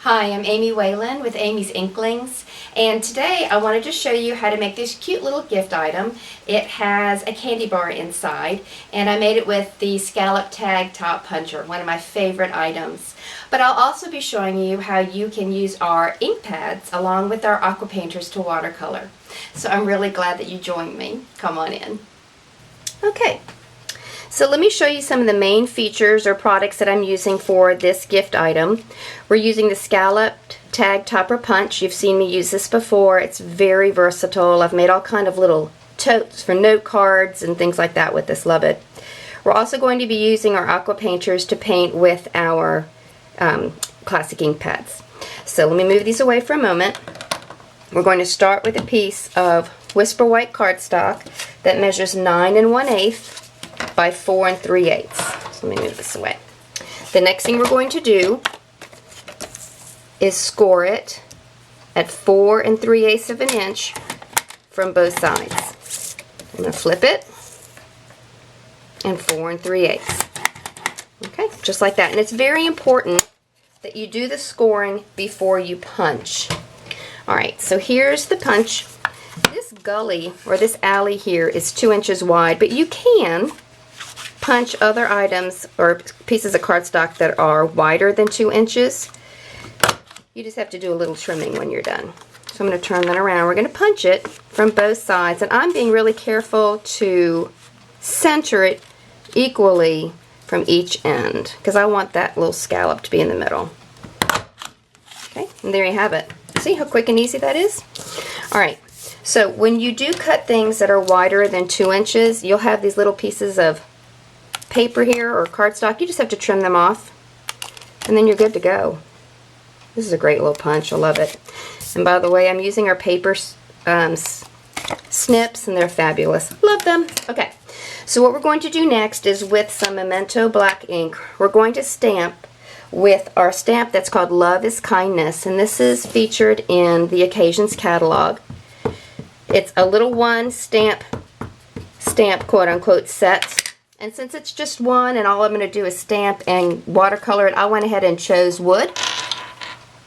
Hi, I'm Amy Whalen with Amy's Inklings, and today I wanted to show you how to make this cute little gift item. It has a candy bar inside, and I made it with the Scallop Tag Topper Punch, one of my favorite items. But I'll also be showing you how you can use our ink pads along with our Aqua Painters to watercolor. So I'm really glad that you joined me. Come on in. Okay. So let me show you some of the main features or products that I'm using for this gift item. We're using the Scallop Tag Topper Punch. You've seen me use this before. It's very versatile. I've made all kind of little totes for note cards and things like that with this. Love it. We're also going to be using our Aqua Painters to paint with our classic ink pads. So let me move these away for a moment. We're going to start with a piece of Whisper White cardstock that measures 9 1/8 by 4 3/8. So let me move this away. The next thing we're going to do is score it at 4 3/8 of an inch from both sides. I'm going to flip it and 4 3/8. Okay, just like that. And it's very important that you do the scoring before you punch. Alright, so here's the punch. This gully or this alley here is 2 inches wide, but you can punch other items or pieces of cardstock that are wider than 2 inches. You just have to do a little trimming when you're done. So I'm going to turn that around. We're going to punch it from both sides, and I'm being really careful to center it equally from each end because I want that little scallop to be in the middle. Okay, and there you have it. See how quick and easy that is? Alright, so when you do cut things that are wider than 2 inches, you'll have these little pieces of paper here or cardstock. You just have to trim them off and then you're good to go. This is a great little punch. I love it. And by the way, I'm using our paper Snips and they're fabulous. Love them. Okay, so what we're going to do next is with some Memento black ink, we're going to stamp with our stamp that's called Love is Kindness, and this is featured in the Occasions catalog. It's a little one stamp quote unquote set. And since it's just one and all I'm going to do is stamp and watercolor it, I went ahead and chose wood.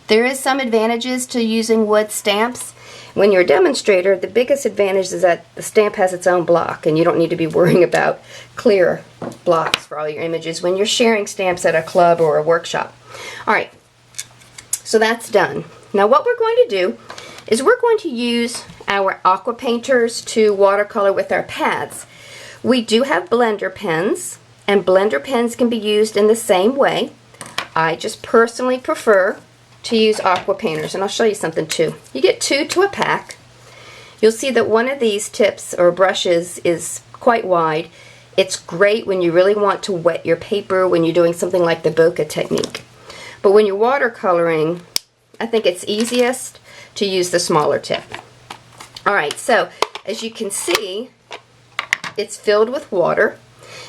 There is some advantages to using wood stamps. When you're a demonstrator, the biggest advantage is that the stamp has its own block and you don't need to be worrying about clear blocks for all your images when you're sharing stamps at a club or a workshop. Alright, so that's done. Now what we're going to do is we're going to use our Aqua Painters to watercolor with our pads. We do have blender pens, and blender pens can be used in the same way. I just personally prefer to use Aqua Painters, and I'll show you something too. You get 2 to a pack. You'll see that one of these tips or brushes is quite wide. It's great when you really want to wet your paper when you're doing something like the bokeh technique. But when you're watercoloring, I think it's easiest to use the smaller tip. Alright, so as you can see, it's filled with water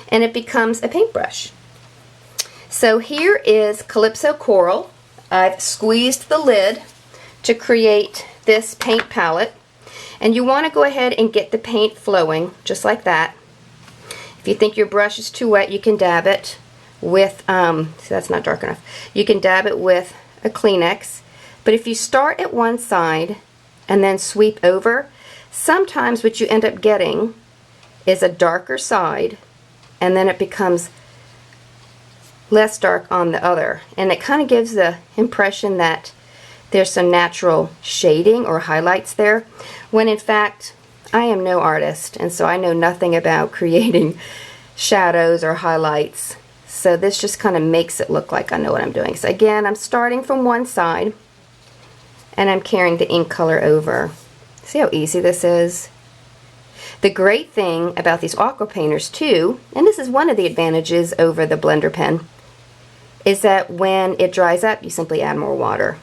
and it becomes a paintbrush. So here is Calypso Coral. I've squeezed the lid to create this paint palette, and you want to go ahead and get the paint flowing just like that. If you think your brush is too wet, you can dab it with see, that's not dark enough. You can dab it with a Kleenex, but if you start at one side and then sweep over, sometimes what you end up getting is a darker side and then it becomes less dark on the other, and it kind of gives the impression that there's some natural shading or highlights there, when in fact I am no artist and so I know nothing about creating shadows or highlights, so this just kind of makes it look like I know what I'm doing. So again, I'm starting from one side and I'm carrying the ink color over. See how easy this is? The great thing about these Aqua Painters too, and this is one of the advantages over the blender pen, is that when it dries up, you simply add more water.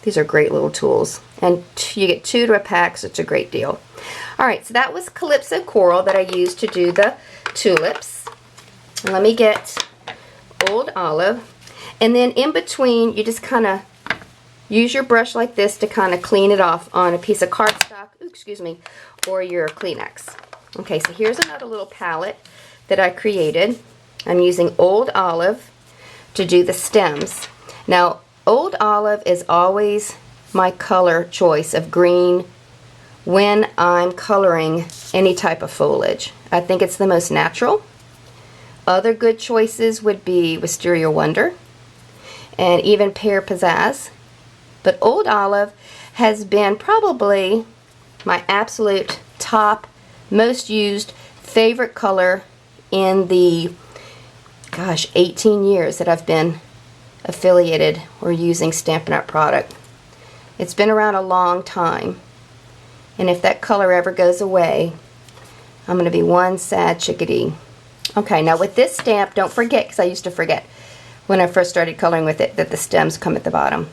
These are great little tools, and you get 2 to a pack, so it's a great deal. Alright, so that was Calypso Coral that I used to do the tulips. Let me get Old Olive, and then in between, you just kind of use your brush like this to kind of clean it off on a piece of cardstock, or your Kleenex. Okay, so here's another little palette that I created. I'm using Old Olive to do the stems. Now, Old Olive is always my color choice of green when I'm coloring any type of foliage. I think it's the most natural. Other good choices would be Wisteria Wonder and even Pear Pizzazz. But Old Olive has been probably my absolute top, most used, favorite color in the, 18 years that I've been affiliated or using Stampin' Up! Product. It's been around a long time. And if that color ever goes away, I'm going to be one sad chickadee. Okay, now with this stamp, don't forget, because I used to forget when I first started coloring with it, that the stems come at the bottom.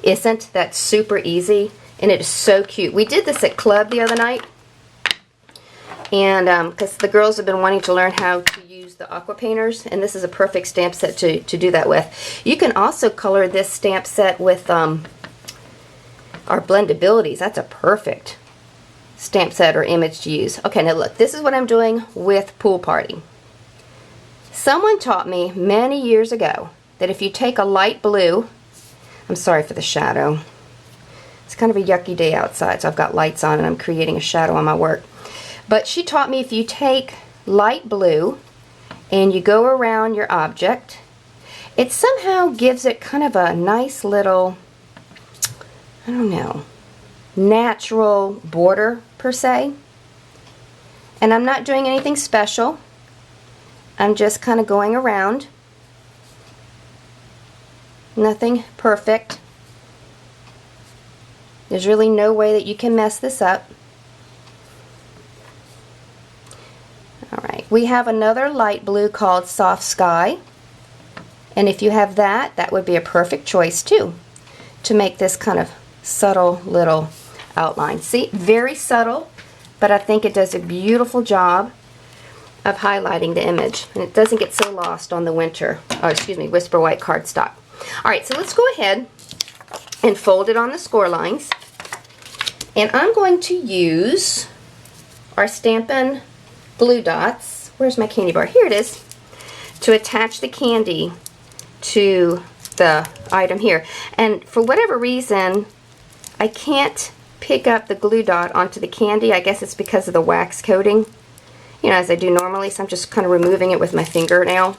Isn't that super easy? And it is so cute. We did this at club the other night, and because the girls have been wanting to learn how to use the Aqua Painters, and this is a perfect stamp set to do that with. You can also color this stamp set with our blendabilities. That's a perfect stamp set or image to use. Okay, now look, this is what I'm doing with Pool Party. Someone taught me many years ago that if you take a light blue, I'm sorry for the shadow. It's kind of a yucky day outside, so I've got lights on and I'm creating a shadow on my work. But she taught me if you take light blue and you go around your object, it somehow gives it kind of a nice little, I don't know, natural border per se. And I'm not doing anything special. I'm just kind of going around. Nothing perfect. There's really no way that you can mess this up. Alright, we have another light blue called Soft Sky. And if you have that, that would be a perfect choice too, to make this kind of subtle little outline. See, very subtle, but I think it does a beautiful job of highlighting the image. And it doesn't get so lost on the Whisper White cardstock. Alright, so let's go ahead and fold it on the score lines. And I'm going to use our Stampin' glue dots. Where's my candy bar? Here it is. To attach the candy to the item here. And for whatever reason, I can't pick up the glue dot onto the candy. I guess it's because of the wax coating, you know, as I do normally. So I'm just kind of removing it with my fingernail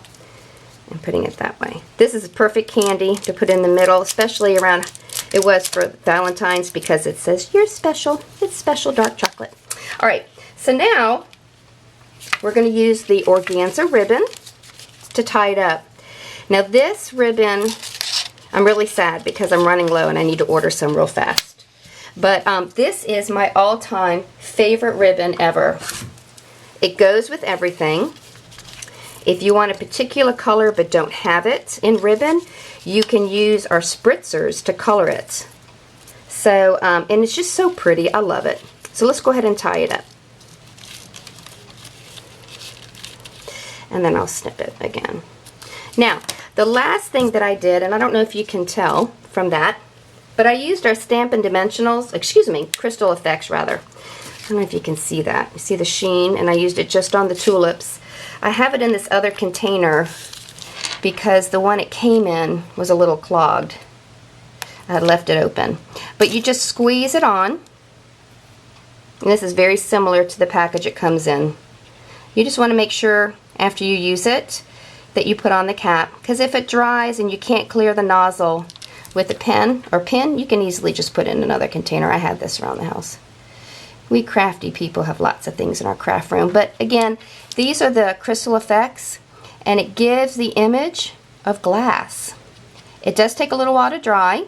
and putting it that way. This is perfect candy to put in the middle, especially around, it was for Valentine's because it says, you're special. It's special dark chocolate. All right, so now we're going to use the organza ribbon to tie it up. Now this ribbon, I'm really sad because I'm running low and I need to order some real fast. But this is my all-time favorite ribbon ever. It goes with everything. If you want a particular color but don't have it in ribbon, you can use our spritzers to color it. So, and it's just so pretty. I love it. So let's go ahead and tie it up. And then I'll snip it again. Now, the last thing that I did, and I don't know if you can tell from that, but I used our Stampin' Crystal Effects rather. I don't know if you can see that. You see the sheen, and I used it just on the tulips. I have it in this other container because the one it came in was a little clogged. I had left it open. But you just squeeze it on. And this is very similar to the package it comes in. You just want to make sure after you use it that you put on the cap, because if it dries and you can't clear the nozzle with a pen or pin, you can easily just put it in another container. I have this around the house. We crafty people have lots of things in our craft room. But again, these are the crystal effects, and it gives the image of glass. It does take a little while to dry,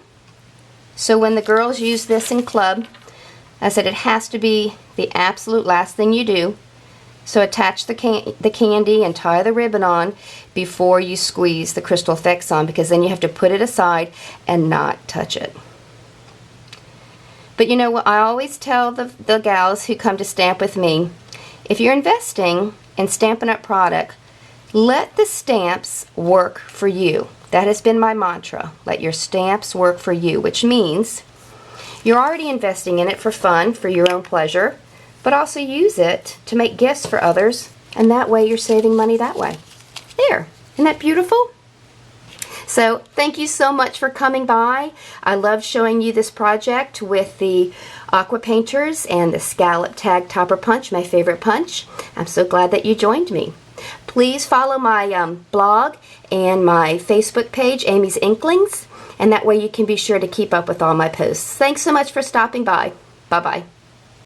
so when the girls use this in club, I said it has to be the absolute last thing you do. So attach the candy and tie the ribbon on before you squeeze the crystal effects on, because then you have to put it aside and not touch it. But you know what I always tell the gals who come to stamp with me, if you're investing in Stampin' Up! Product, let the stamps work for you. That has been my mantra. Let your stamps work for you, which means you're already investing in it for fun, for your own pleasure, but also use it to make gifts for others, and that way you're saving money that way. There, isn't that beautiful? So thank you so much for coming by. I love showing you this project with the Aqua Painters and the Scallop Tag Topper Punch, my favorite punch. I'm so glad that you joined me. Please follow my blog and my Facebook page, Amy's Inklings, and that way you can be sure to keep up with all my posts. Thanks so much for stopping by. Bye-bye.